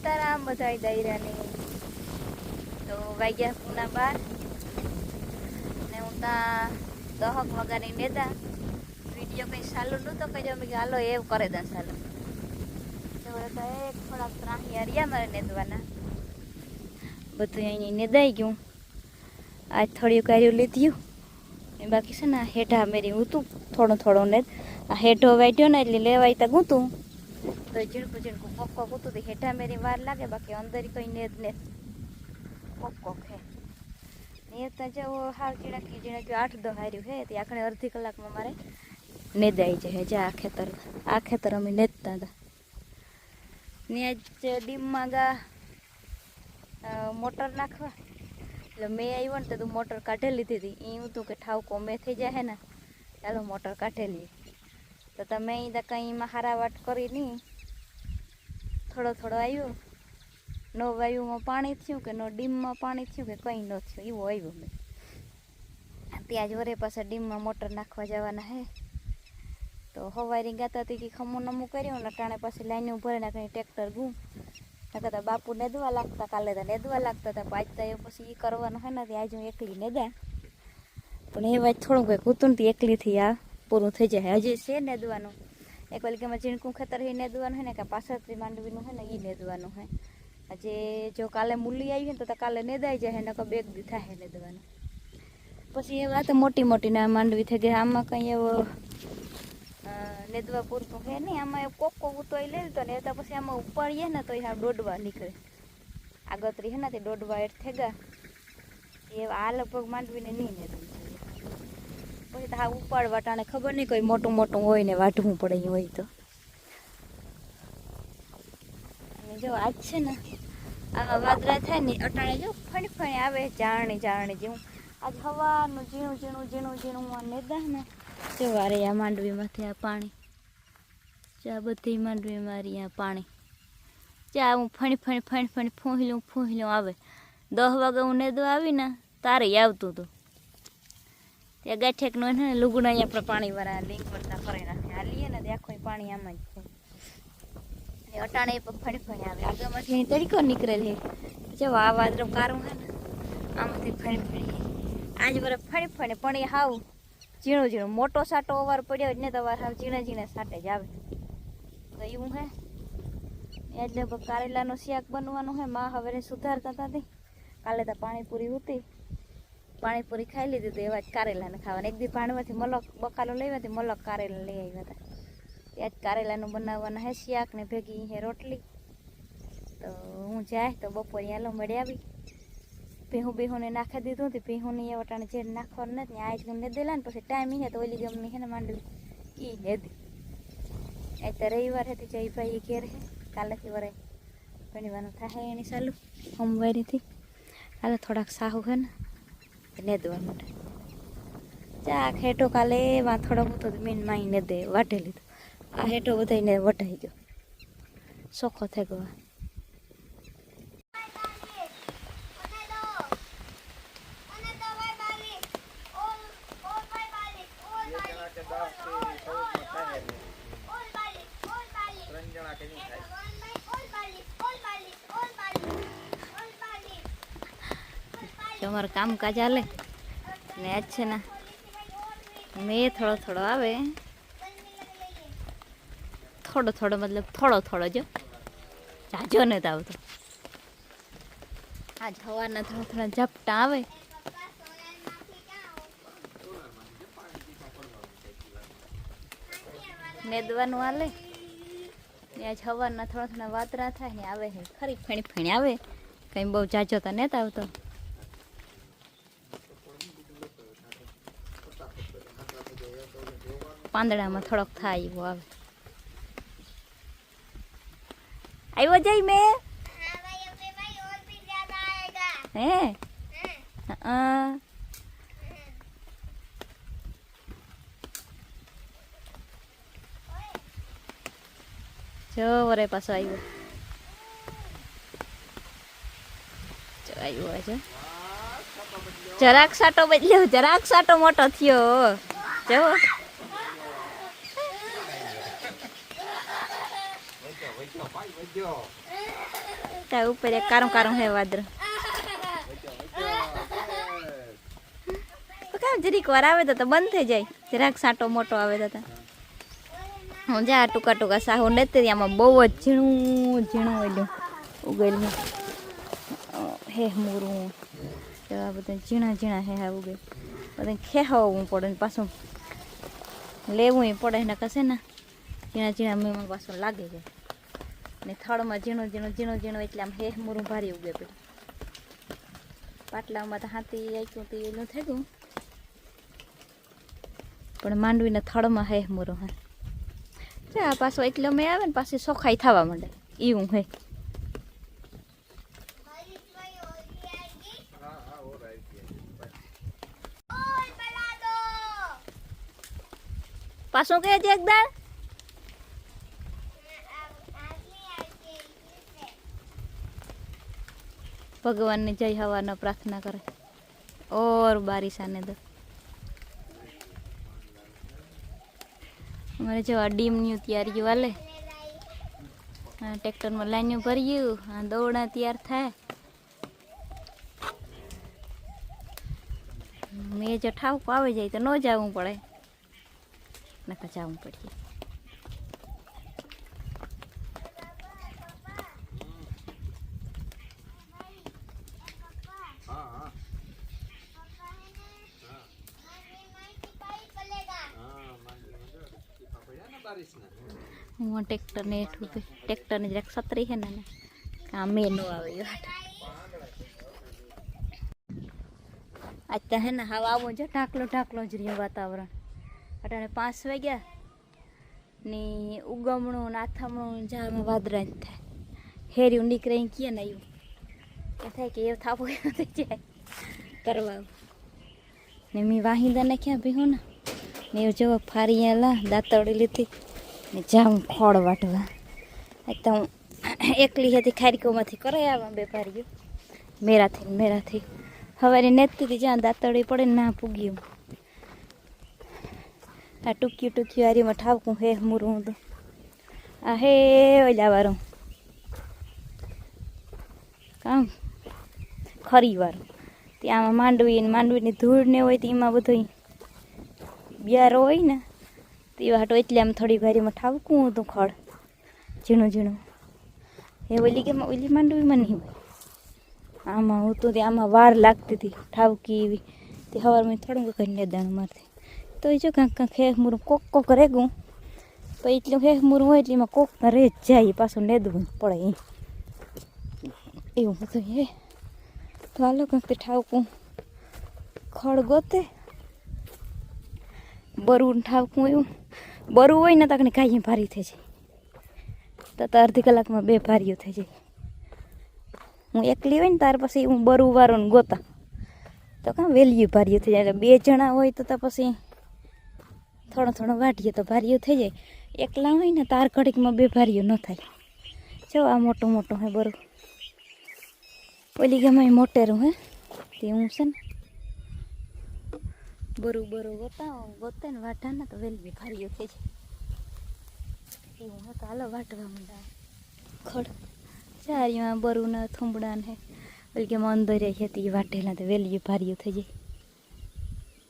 સીતારામ બધાય દાયરાને તો વાગ્યા પૂના 12 ને હું ત્યાં 10 વાગ્યાની નેદા વિડીયો કંઈ ચાલુ નહોતો કહેજો મેં હાલો એવું કરે દા ચાલો તો એક થોડાક ત્રાહી હરિયા મારે નેદવાના બધું અહીં નેદાઈ ગયું આજ થોડીયું કાર્યું લીધું એ બાકી છે ને હેઠા મેરી ઉતું થોડું નેદ આ હેઠો વાટ્યો ને એટલે લેવાય તો ગૂતું તો ઝીણકું કોક ઉતું હેઠા મેરી વાર લાગે બાકી અંદર કઈ નેદ ને કોક હે નેતા જવો હાવ ઝીણક્યું 8-10 હાર્યું હે તે આખણે અડધી કલાકમાં મારે નેદાઈ જાય જે આ ખેતર અમે નેદતા હતા ને આજ ડીમમાં ગા મોટર નાખવા એટલે મેં આવ્યો ને તો તું મોટર કાઢી લીધી હતી એ હતું કે ઠાવકો મેં થઈ જાય ને ચાલો મોટર કાઢેલી તો તમે અહીં કંઈ હારાવાટ કરી નહીં થોડો આવ્યો નો વાયુમાં પાણી થયું કે નો ડીમમાં પાણી થયું કે કંઈ ન થયું એવું આવ્યું મેં ત્યાં જ વરે પાછા ડીમમાં મોટર નાખવા જવાના હે તો હવારી ગાતા હતી કે ખમું નમું કર્યું ને ટાણે પાછી લાઈન ભરે ને કંઈ ટ્રેક્ટર ગું નકર બાપુ નેદવા લાગતા કાલે તો નેદવા લાગતા હતા પાંચ તો પછી એ કરવાનું હોય ને ત્યાં હું એકલી નેદા પણ એ વાત થોડું કંઈક હતું ને એકલીથી આ પૂરું થઈ જાય હજી છે નેદવાનું એક વાલિકામાં ઝીણકું ખેતર એ નેદવાનું હોય ને કે પાછળથી માંડવીનું હોય ને એ નેદવાનું હોય હજી જો કાલે મૂલી આવી ને તો કાલે નેદાઈ જાય ને બે દી થાય નેદવાનું પછી એ વાત મોટી ના માંડવી થઈ જાય આમાં કંઈ એવો નેદવા પૂરતું હે નહીં આમાં કોક ઉતોય લઈ લીધો ને તો પછી આમાં ઉપાડીએ ને તો આ દોડવા નીકળે આગતરી હે ને તે દોડવા એટ થેગા એ આ લગભગ માંડવીને નહીં નેદવું પછી તો હા ઉપાડવા ટાણે ખબર નહીં કોઈ મોટું હોય ને વાઢવું પડે હોય તો અને જો આજ છે ને આવા વાદળા થાય ને અટાણે જો ફણી આવે જાણે જેવું આજ હવાનું ઝીણું નેદા ને જો વારે આ માંડવીમાંથી આ પાણી ચા બધી માંડવી મારી આ પાણી ચા હું ફણી ફૂંહલું આવે 10 વાગે હું નેદવા આવી ને તારે આવતું હતું ત્યાં ગાંઠેકનું ને લુગડા આપણે પાણીવાળા લીંક વળતા ફરાઈ નાખે હાલીએ ને ત્યાં આખું પાણી આમાં જ છે અટાણે ફણી આવે આગળમાંથી અહીં તરીકો નીકળેલ હે જો આ વાદળું કારું હે ને આમાંથી ફણી આજ વરે ફણી પણ એ હાવ ઝીણું મોટો સાટો અવાર પડ્યો જ ને તો અવાર હાવ ઝીણા સાટે જ આવે તો એવું હે એટલે કારેલાનું શાક બનવાનું હે માં હવે સુધારતા હતા કાલે તો પાણીપુરી હતી પાણીપુરી ખાઈ લીધી તો એવા જ કારેલાને ખાવાના એક દી પાણીમાંથી મલક બકાલો લેવાથી મલક કારેલા લઈ આવ્યા હતા ત્યાં જ કારેલાનું બનાવવાના હે શાક ને ભેગી હે રોટલી તો હું જાય તો બપોરે યાલો મળી આવી ભીહું નાખી દીધું હતું ભીહુંની એ વટાણે જે નાખવાનું નથી આ જ નેદેલા ને પછી ટાઈમ હે તો ઓલી ગમની હે ને માંડવી એ નેદી એ તો રવિવાર હતી જયભાઈ ઘેર હે કાલેથી વરે ભણીવાનું થાય એની ચાલુ સોમવારીથી કાલે થોડાક સાહુ હે ને નેદવા માટે ચા હેઠો કાલે એવા થોડોક હતો મીન માઈ નેદે વાટે લીધો આ હેઠો બધાને વટાઈ ગયો સોખો થઈ ગયો તમારું કામકાજ હાલે ને આજ છે ને મેં થોડો આવે થોડો મતલબ થોડો જો જાજો નથી આવતો આજ હવાના થોડા ઝપટા આવે નેદવાનું હાલે ને આજ હવાના થોડા વાતરા થાય ને આવે છે ખરી ફણી આવે કંઈ બહુ જાજો તો નથી આવતો પાંદડામાં થોડોક થાય એવો આવે આવ્યો જાય મેં હે જો વરે પાછો આવ્યો છે જરાક સાટો બદલ્યો જરાક સાટો મોટો થયો જો ત્યાં ઉપર એક કારું કારું હે વાદળ. કામ જરીક વાર આવે તો બંધ થઈ જાય, જરાક સાંટો મોટો આવે તો હું જા ટૂંકા ટૂંકા સાહુ નથી. આમાં બહુ જ ઝીણું ઝીણું ઓલું ઉગેલું હે મૂરું. આ બધા ઝીણા ઝીણા હે હા ઉગે. બધા ખેહાવવું પડે ને પાછું લેવું પડે ને કશે ને ઝીણા ઝીણા મેં પાછું લાગે છે. ને થળમાં ઝીણું ઝીણું ઝીણું ઝીણું એટલે આમ હે મૂરું ભારી ઉગે પેલું. પાટલામાં તો હાથી આપ્યું તો એનું થઈ ગયું, પણ માંડવીના થળમાં હે મૂરું. હા આ પાછો એટલે મેં આવે ને પાછી સોખાઈ થવા માંડે એવું હે. પાછું કહે છે એકદમ ભગવાનની જય હવાનો પ્રાર્થના કરે ઓર બારિશ આને દો. અમારે જો આ ડીમની તૈયારીઓ હાલે. ટ્રેક્ટરમાં લાઈન ભર્યું, આ દોડા તૈયાર થાય. મેં જો ઠાવકો આવી જાય તો ન જવું પડે, નકર જવું પડે. હું ટ્રેક્ટર ને હેઠું ટ્રેક્ટર ની જરાક છત્રી છે ને કામ મેનો આવે. આજ તો હે ને હવે આવું જો ઢાકલો ઢાકલો જ રહ્યો વાતાવરણ. અટાણે 5 વાગ્યા ને ઉગમણું ને આથમણું જામાં વાદરા જ થાય. હેર્યું નીકળે કીએ ને એવું એ થાય કે એવું થાપો થઈ જાય કરવા. ને મેં વાહિંદા નાખ્યા ભીહું ને એવું જો ફારીયાલા દાંતડી લીધી ને જાઉં ખોળ વાટવા. તો હું એકલી હતી ખારીકોમાંથી કરાઈ આવા બે ભારીઓ મેરાથી હવારે નેતતી જ્યાં દાંતડી પડે ને ના પૂગ્યું. આ ટૂંકી હારીમાં ઠાવકું હે મૂરું તો આ હે ઓલા વાળું કામ ખરી વાળું. ત્યાં માંડવીની ધૂળ ને હોય તો એમાં બધું બિયારો હોય ને તો એ હાટો એટલે આમ થોડી વારીમાં ઠાવકું હતું ખડ ઝીણું ઝીણું. એ ઓલી માંડવીમાં નહીં હોય, આમાં હું તો આમાં વાર લાગતી હતી ઠાવકી એવી. તે સવારમાં થોડુંક કરીને દાણું મારતી તો એ જો કાંક હેહ મૂરું કોક રેગું તો એટલું હેહ મૂરું હોય એટલે એમાં કોક રહે જ જાય, પાછું નેદવું પડે એવું બધું હે. તો હાલો કાંક તે ઠાવકું ખડ ગોતે બરું ઠાવકું એવું. બરું હોય ને તો કાંઈ ભારી થઈ જાય તો અડધી કલાકમાં 2 ભારીઓ થઈ જાય. હું એકલી હોય ને ત્યાર પછી હું બરું વાળું ગોતા તો કાં વેલ્યુ ભારીઓ થઈ જાય. 2 જણા હોય તો પછી થોડો વાટીએ તો ભારીઓ થઈ જાય. એકલા હોય ને તાર ઘડીકમાં 2 ભારીઓ ન થાય. જો આ મોટું હે બરું. ઓલી ગમે મોટેરું હે તે હું છે ને બરું ગોતે ને વાટા ને તો વેલ્યુ ભારીઓ થઈ જાય એવું. તો હાલો વાટવા માંડા ખડ ચારિયું બરું ના થુંબડા ને ઓલી કે અંદર ખેતી વાટેલા તો વેલ્યુ ભારીઓ થઈ જાય.